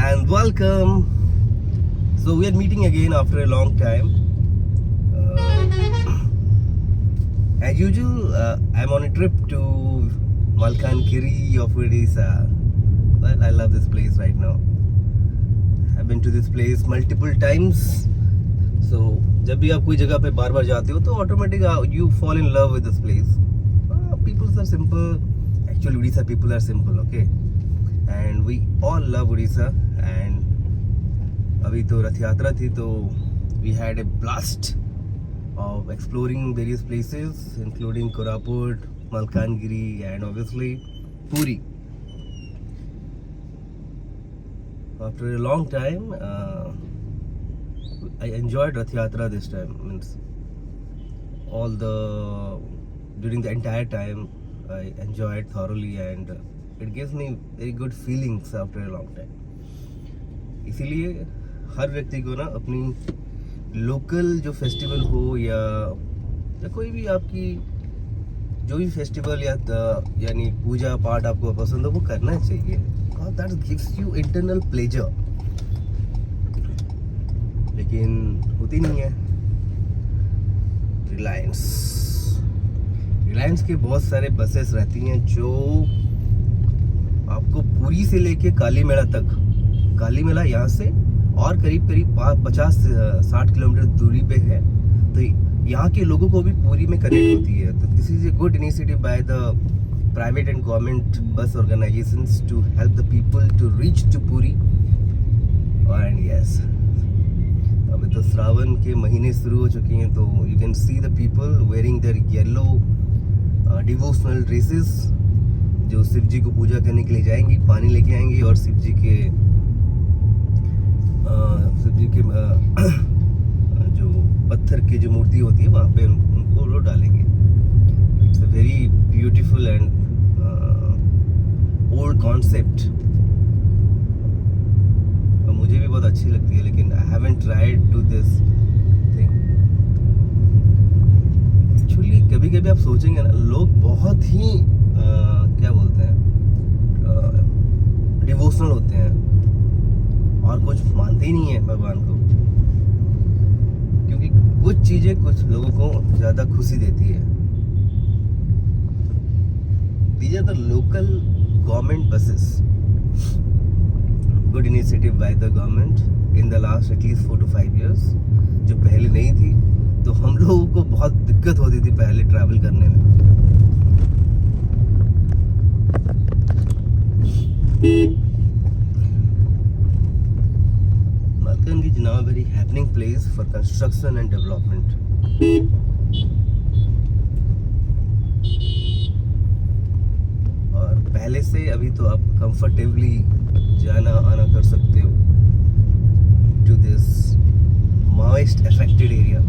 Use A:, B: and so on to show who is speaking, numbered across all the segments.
A: and welcome. So we are meeting again after a long time. As usual, I'm on a trip to Malkankiri of Odisha. Well, I love this place right now. I've been to this place multiple times. So जब भी आप कोई जगह पे बार बार जाते हो तो automatic you fall in love with this place. People are simple. Actually, Odisha people are simple, okay? And we all love Odisha. And अभी तो रथ यात्रा थी तो we had a blast of exploring various places, including Koraput, Malkangiri, and obviously Puri. After a long time, I enjoyed Rath Yatra this time. Means during the entire time, I enjoyed thoroughly, and it gives me very good feelings after a long time. इसीलिए हर व्यक्ति को ना अपनी local जो festival हो या कोई भी आपकी जो भी फेस्टिवल यानी पूजा पाठ आपको पसंद हो वो करना चाहिए. That gives you internal pleasure. लेकिन होती नहीं है. रिलायंस के बहुत सारे बसेस रहती हैं जो आपको पुरी से लेके काली मेला तक, काली मेला यहाँ से और करीब 50-60 किलोमीटर दूरी पे है, तो यहाँ के लोगों को भी पुरी में कनेक्ट होती है. तो this is a good initiative by the private and government bus organisations to help the people to reach to Puri. And yes, अभी तो श्रावण के महीने शुरू हो चुके हैं, तो you can see the people wearing their yellow devotional dresses जो शिव जी को पूजा करने के लिए जाएंगी, पानी लेके आएंगी और शिव जी के जो पत्थर की जो मूर्ति होती है वहाँ पे उनको वो डालेंगे. It's a very beautiful and old concept. मुझे भी बहुत अच्छी लगती है, लेकिन I haven't tried to this thing. Actually कभी कभी आप सोचेंगे ना, लोग बहुत ही क्या बोलते हैं, डिवोशनल होते हैं और कुछ मानते ही नहीं है भगवान को, क्योंकि कुछ चीजें कुछ लोगों को ज्यादा खुशी देती है. These are the local government buses. Good initiative by the government in the last at least 4 to 5 years. जो पहले नहीं थी, तो हम लोगों को बहुत दिक्कत होती थी पहले ट्रैवल करने में. Malkangiri is now a very happening place for construction and development. और पहले से अभी तो आप कंफर्टेबली जाना आना कर सकते हो to this Maoist affected area.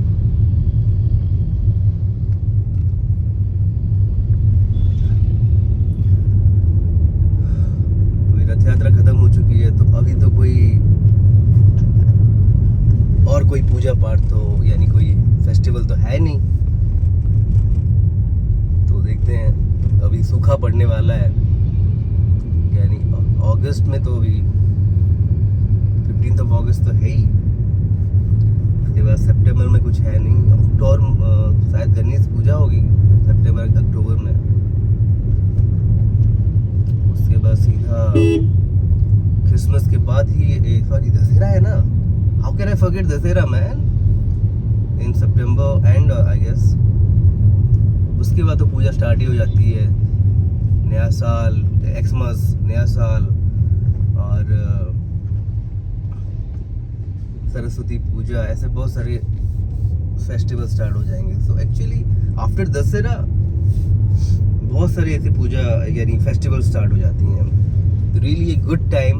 A: रथ यात्रा खत्म हो चुकी है, तो अभी तो कोई पूजा पाठ तो यानी कोई फेस्टिवल तो है नहीं. तो देखते हैं, अभी सूखा पड़ने वाला है, यानी अगस्त में तो अभी 15 अगस्त तो है ही. उसके बाद सितंबर में कुछ है नहीं. अक्टूबर शायद गणेश पूजा होगी सितंबर अक्टूबर में. उसके बाद सीधा क्रिसमस के बाद ही सॉरी दशहरा है ना. How can I forget Dussehra man, in September and I guess. उसके बाद तो पूजा स्टार्ट ही हो जाती है. नया साल, एक्समस, नया साल और सरस्वती पूजा, ऐसे बहुत सारे फेस्टिवल स्टार्ट हो जाएंगे. सो एक्चुअली आफ्टर दशहरा बहुत सारी ऐसी पूजा यानी फेस्टिवल स्टार्ट हो जाती हैं. तो really a good time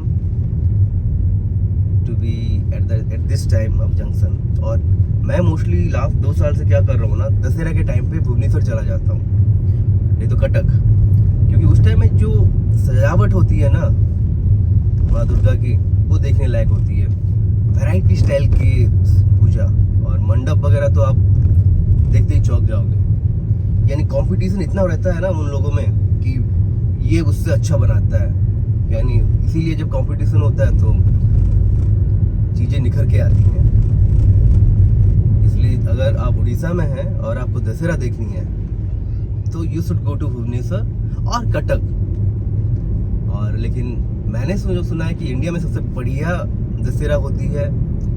A: to be at this time of junction. और मैं मोस्टली लास्ट 2 साल से क्या कर रहा हूँ ना, दशहरा के टाइम पे भुवनेश्वर चला जाता हूँ, नहीं तो कटक, क्योंकि उस टाइम में जो सजावट होती है ना माँ दुर्गा की, वो देखने लायक होती है. वैरायटी स्टाइल की पूजा और मंडप वगैरह तो आप देखते ही चौंक जाओगे. यानी कंपटीशन इतना रहता है ना उन लोगों में कि ये उससे अच्छा बनाता है, यानी इसीलिए जब कंपटीशन होता है तो चीज़ें निखर के आती हैं। इसलिए अगर आप उड़ीसा में हैं और आपको दशहरा देखनी है तो you should go to Bhubaneswar और कटक। और लेकिन मैंने सुना है कि इंडिया में सबसे बढ़िया दशहरा होती है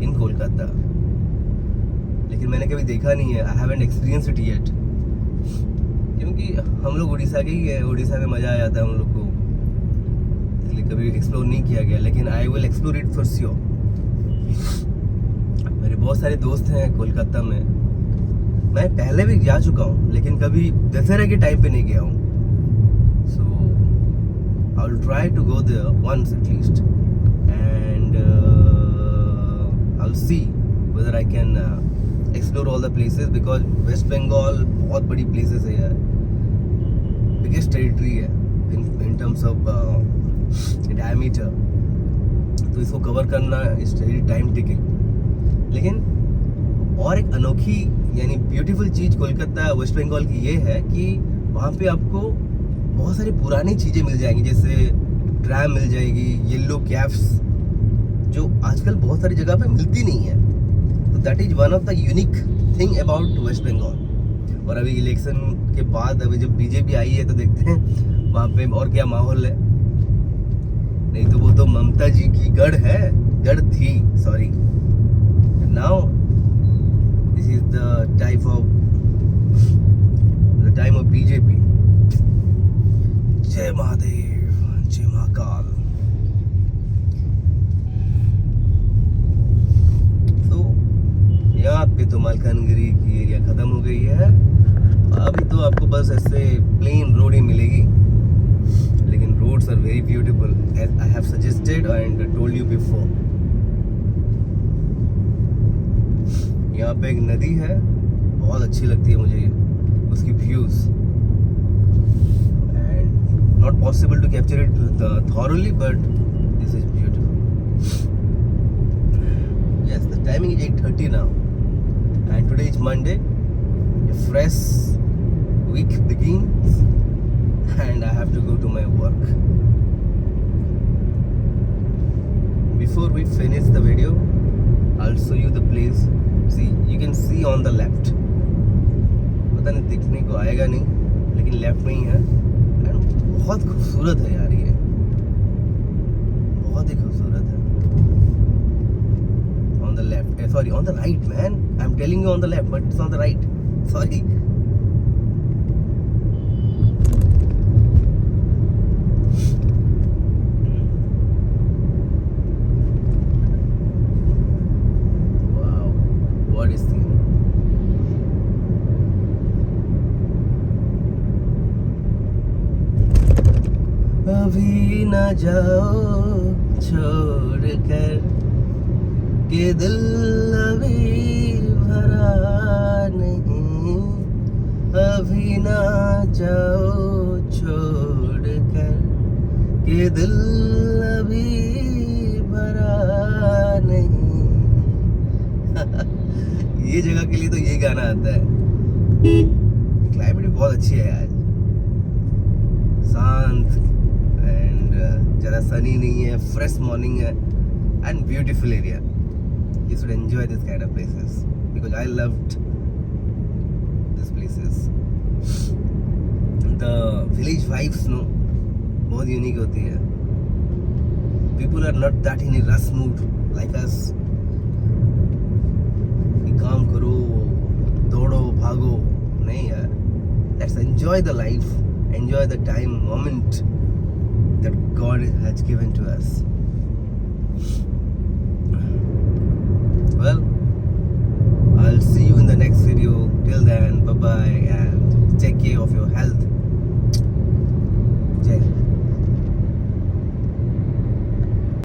A: इन कोलकाता, लेकिन मैंने कभी देखा नहीं है। I haven't experience it yet, क्योंकि हम लोग उड़ीसा के ही है, उड़ीसा में मज़ा आ जाता है हम लोग को, इसलिए कभी एक्सप्लोर नहीं किया गया। लेकिन I will explore it for sure. मेरे बहुत सारे दोस्त हैं कोलकाता में, मैं पहले भी जा चुका हूँ लेकिन कभी दशहरा के टाइम पे नहीं गया हूँ। So I will try to go there once at least and I will see whether I can explore all the places, because West Bengal बहुत बड़ी प्लेसेस है यार, बिगेस्ट टेरिटरी है इन टर्म्स ऑफ डायमीटर, तो इसको कवर करना इज वेरी टाइम टेकिंग। लेकिन और एक अनोखी यानी ब्यूटीफुल चीज़ कोलकाता वेस्ट बंगाल की ये है कि वहाँ पे आपको बहुत सारी पुरानी चीज़ें मिल जाएंगी, जैसे ट्रैम मिल जाएगी, येलो कैफ्स जो आजकल बहुत सारी जगह पे मिलती नहीं है। तो that is one of the unique thing about West Bengal. और अभी इलेक्शन के बाद अभी जब बीजेपी आई है तो देखते हैं वहाँ पे और क्या माहौल है। नहीं तो वो तो ममता जी की गढ़ थी, sorry. Now this is the time of BJP. जय महादेव, जय महाकाल। तो यहाँ पे तो मालकानगिरी की एरिया खत्म हो गई है, अभी तो आपको बस ऐसे प्लेन रोड ही मिलेगी। लेकिन roads are very beautiful as I have suggested and told you before. यहाँ पे एक नदी है, बहुत अच्छी लगती है मुझे उसकी views, and not possible to capture it thoroughly but this is beautiful. Yes, the timing is 8:30 now and today is Monday, a fresh week begins and I have to go to my work. Before we finish the video, I'll show you the place. See, you can see on the left. पता नहीं दिखने को आएगा नहीं, लेकिन left में ही है and बहुत खूबसूरत है यार, ये बहुत ही खूबसूरत है। On the left, sorry, on the right, man. I'm telling you on the left, but it's on the right. Sorry. Wow, what is this? अभी न जाओ छोड़ कर के दिल अभी भरा नहीं, अभी ना जाओ छोड़ कर के दिल अभी भरा नहीं। ये जगह के लिए तो ये गाना आता है। क्लाइमेट भी बहुत अच्छी है आज, शांत एंड ज़्यादा सनी नहीं है, फ्रेश मॉर्निंग है and beautiful area. You should enjoy this kind of places because I loved these places. The village vibes, no, बहुत unique होती है. People are not that in a rush mood like us. कि काम करो, दौड़ो, भागो, नहीं यार. Let's enjoy the life, enjoy the time, moment that God has given to us. Well, I'll see you in the next video. Till then, bye bye and take care of your health. Jai.